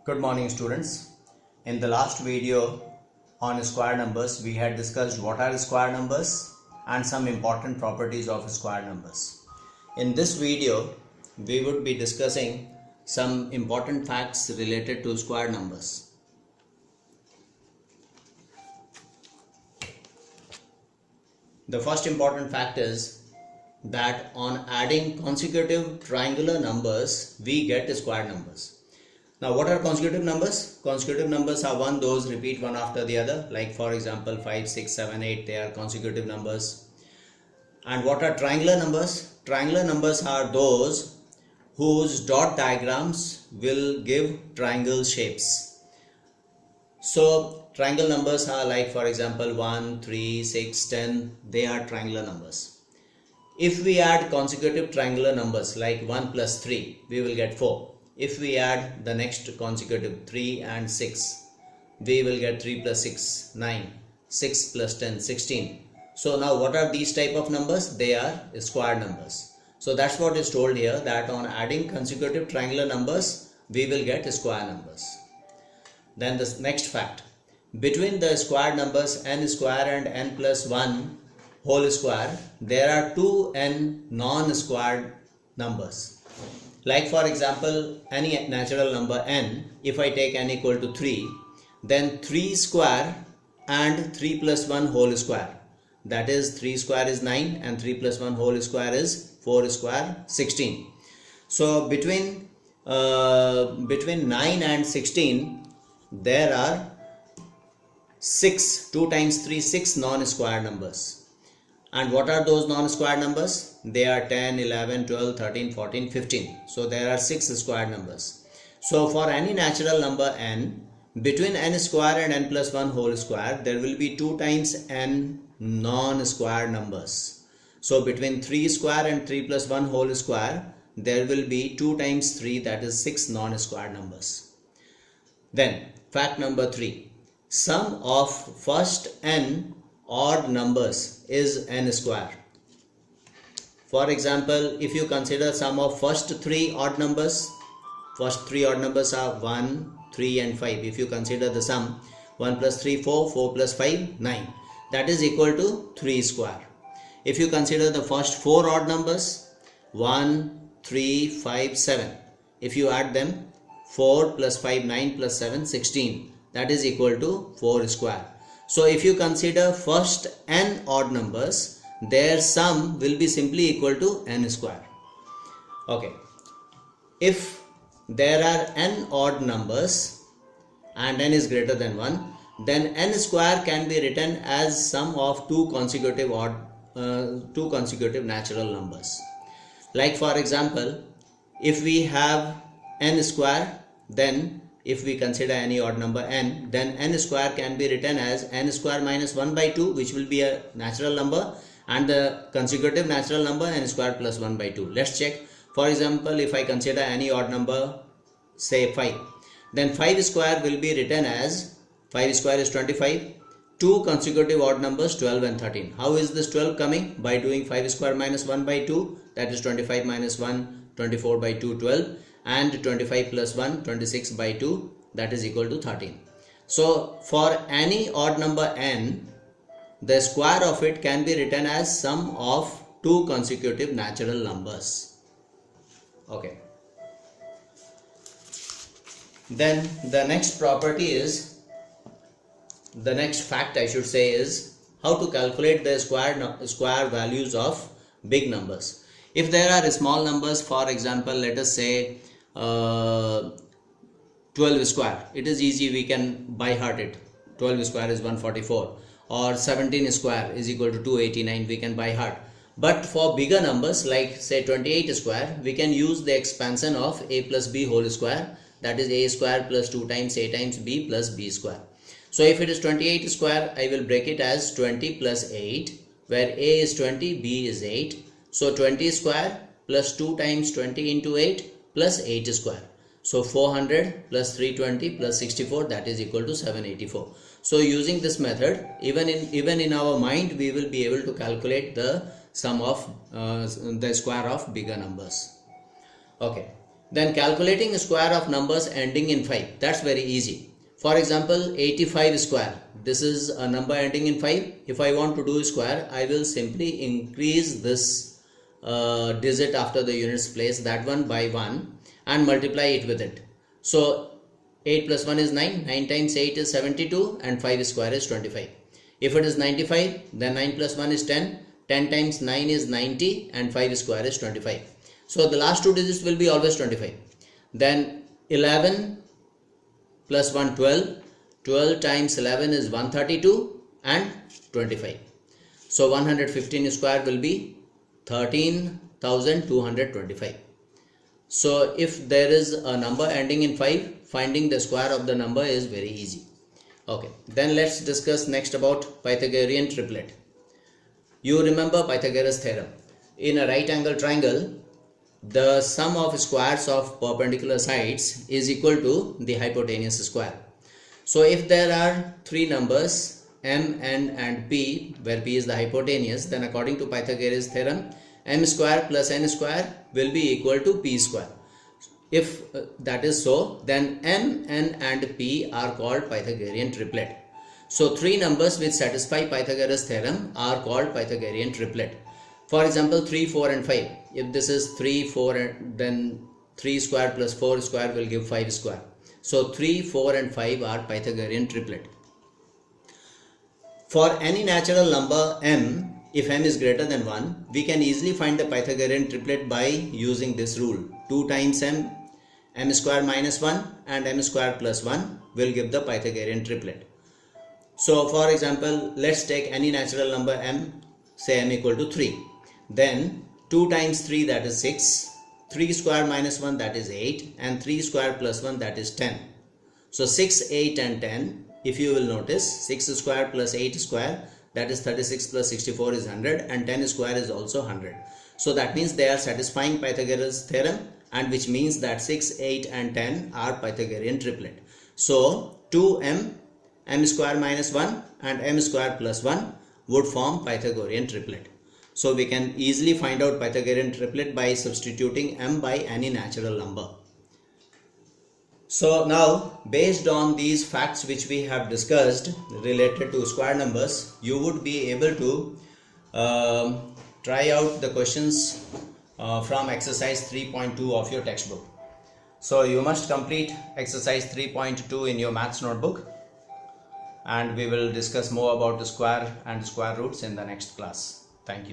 Good morning students. In the last video on square numbers, we had discussed what are square numbers and some important properties of square numbers. In this video, we would be discussing some important facts related to square numbers. The first important fact is that on adding consecutive triangular numbers, we get square numbers. Now, what are consecutive numbers? Consecutive numbers are those repeat one after the other. Like for example, 5, 6, 7, 8, they are consecutive numbers. And what are triangular numbers? Triangular numbers are those whose dot diagrams will give triangle shapes. So, triangle numbers are like for example 1, 3, 6, 10, they are triangular numbers. If we add consecutive triangular numbers like 1 plus 3, we will get 4. If we add the next consecutive 3 and 6, we will get 3 plus 6, 9, 6 plus 10, 16. So now what are these type of numbers? They are square numbers. So that's what is told here, that on adding consecutive triangular numbers, we will get square numbers. Then the next fact, between the square numbers n square and n plus 1 whole square, there are two n non-squared numbers. Like for example, any natural number n, if I take n equal to 3, then 3 square and 3 plus 1 whole square. That is 3 square is 9 and 3 plus 1 whole square is 4 square 16. So between 9 and 16, there are 6, 2 times 3, 6 non-square numbers. And what are those non-square numbers? They are 10, 11, 12, 13, 14, 15. So there are 6 square numbers. So for any natural number n, between n square and n plus 1 whole square, there will be 2 times n non-square numbers. So between 3 square and 3 plus 1 whole square, there will be 2 times 3, that is 6 non-square numbers. Then fact number 3. Sum of first n odd numbers is n square. For example, if you consider sum of first 3 odd numbers, first 3 odd numbers are 1, 3 and 5. If you consider the sum 1 plus 3, 4, 4 plus 5, 9. That is equal to 3 square. If you consider the first 4 odd numbers, 1, 3, 5, 7. If you add them, 4 plus 5, 9 plus 7, 16. That is equal to 4 square. So if you consider first n odd numbers, their sum will be simply equal to n square. Okay. If there are n odd numbers and n is greater than 1, then n square can be written as sum of two consecutive natural numbers. Like for example, if we have n square, then if we consider any odd number n, then n square can be written as n square minus 1 by 2, which will be a natural number, and the consecutive natural number n square plus 1 by 2. Let's check. For example, if I consider any odd number, say 5, then 5 square will be written as 5 square is 25. Two consecutive odd numbers 12 and 13. How is this 12 coming? By doing 5 square minus 1 by 2, that is 25 minus 1, 24 by 2, 12. And 25 plus 1, 26 by 2, that is equal to 13. So for any odd number n, the square of it can be written as sum of two consecutive natural numbers. Okay. Then the next property is, the next fact I should say is how to calculate the square values of big numbers. If there are small numbers, for example, let us say 12 square, it is easy, we can by heart it. 12 square is 144, or 17 square is equal to 289, we can by heart. But for bigger numbers like say 28 square, we can use the expansion of a plus b whole square, that is a square plus 2 times a times b plus b square. So if it is 28 square, I will break it as 20 plus 8, where a is 20, b is 8. So 20 square plus 2 times 20 into 8 plus 8 square. So 400 plus 320 plus 64, that is equal to 784. So using this method, even in our mind, we will be able to calculate the sum of the square of bigger numbers. Okay. Then calculating square of numbers ending in 5, that's very easy. For example, 85 square, this is a number ending in 5. If I want to do square, I will simply increase this digit after the units place, that one, by 1 and multiply it with it. So 8 plus 1 is 9, 9 times 8 is 72 and 5 square is 25. If it is 95, then 9 plus 1 is 10, 10 times 9 is 90 and 5 square is 25. So the last two digits will be always 25. Then 11 plus 1, 12, 12 times 11 is 132 and 25. So 115 square will be 13,225. So if there is a number ending in 5, finding the square of the number is very easy. Okay, then let's discuss next about Pythagorean triplet. You remember Pythagoras theorem. In a right angle triangle, the sum of squares of perpendicular sides is equal to the hypotenuse square. So if there are three numbers m, n and p, where p is the hypotenuse, then according to Pythagoras theorem, m square plus n square will be equal to p square. If that is so, then m, n and p are called Pythagorean triplet. So three numbers which satisfy Pythagoras theorem are called Pythagorean triplet. For example, 3, 4 and 5. If this is 3, 4 and then 3 square plus 4 square will give 5 square. So 3, 4 and 5 are Pythagorean triplet. For any natural number m, if m is greater than 1, we can easily find the Pythagorean triplet by using this rule. 2 times m, m square minus 1 and m square plus 1 will give the Pythagorean triplet. So for example, let's take any natural number m, say m equal to 3. Then 2 times 3, that is 6, 3 square minus 1, that is 8, and 3 square plus 1, that is 10. So 6, 8 and 10, if you will notice, 6 square plus 8 square, that is 36 plus 64 is 100, and 10 square is also 100. So that means they are satisfying Pythagoras theorem, and which means that 6, 8 and 10 are Pythagorean triplet. So 2m, m square minus 1 and m square plus 1 would form Pythagorean triplet. So we can easily find out Pythagorean triplet by substituting m by any natural number. So now, based on these facts which we have discussed related to square numbers, you would be able to try out the questions from exercise 3.2 of your textbook. So you must complete exercise 3.2 in your maths notebook, and we will discuss more about the square and square roots in the next class. Thank you.